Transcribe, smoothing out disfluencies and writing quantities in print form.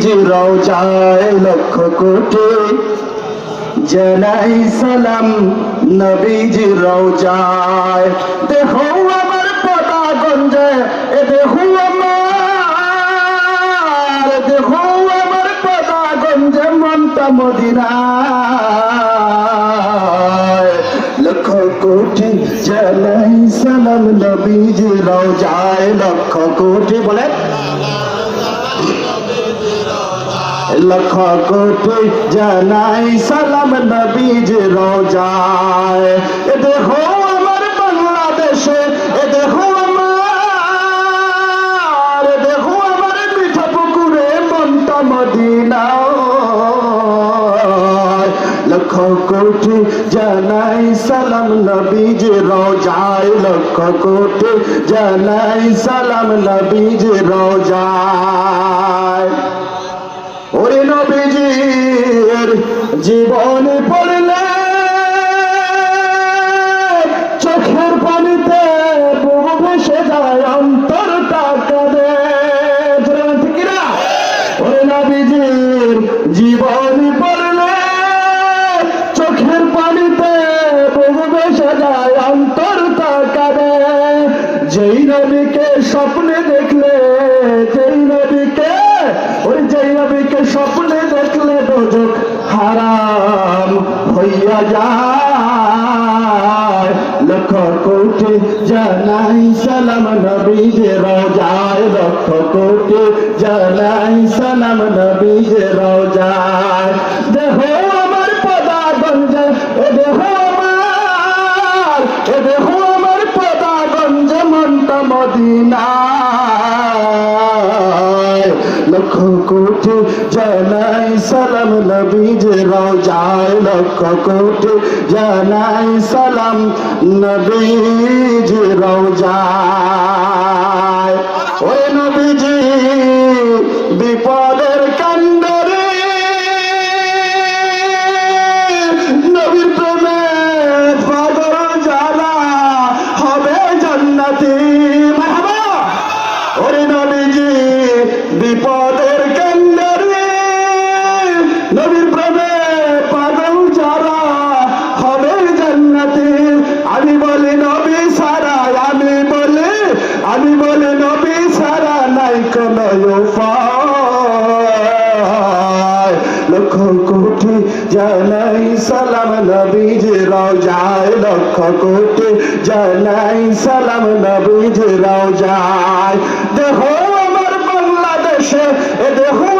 যে রওজায় লক্ষ কোটি জানাই সালাম নবীজি রওজায়। দেখো আমার পদাগঞ্জে, এ দেখো আমার পদাগঞ্জে মনটা মদিনায়। লক্ষ কোটি জানাই সালাম নবীজি রওজায়। লক্ষ কোটি বলে লক্ষ কোটি জানাই সালাম নবীজি রওজায়। এ দেখো আমার বাংলাদেশে, এ দেখো আমার মিঠা পুকুরে মনটা মদিনায়। লক্ষ কোটি জানাই সালাম নবীজি রওজায়। লক্ষ কোটি জানাই সালাম নবীজি রওজায়। ওরে নবীজির জীবনে পড়লে চোখের পানিতে বুক ভেসে যায়, অন্তরটা কাঁদে। ঠিক না? ওরে নবীজির জীবনে পড়লে চোখের পানিতে বুক ভেসে যায়, অন্তরটা কাঁদে। যেই নবীকে স্বপ্নে দেখলে, যেই নবীকে স্বপ্নে দেখলে দোজখ হারাম হইয়া যায়। লক্ষ কোটি জানাই সালাম নবীজি রওজায়। লক্ষ কোটি জানাই সালাম নবীজি রওজায়। দেখো আমার পদাগঞ্জে, এ দেখো আমার পদাগঞ্জে মনটা মদিনায়। লক্ষ কোটি জানাই সালাম নবীজি রওজায়। লক্ষ কোটি জানাই সালাম নবীজি রওজায়। ওই নবীজি বিপদের কাণ্ডরে নবীর প্রেমে পাগল যারা হবে জান্নাতি। মারহাবা। ওরে নবীজি বিপদের কাণ্ডরে নবীর প্রেমে পাগল যারা হবে জান্নাতি। আমি বলি নবী সারা, আমি বলি নবী সারা নাই কোন উপায়। লক্ষ কোটি জানাই সালাম নবীজি রওজায়। লক্ষ কোটি জানাই সালাম নবীজি রওজায়। দেখো আমার বাংলাদেশে, এ দেখো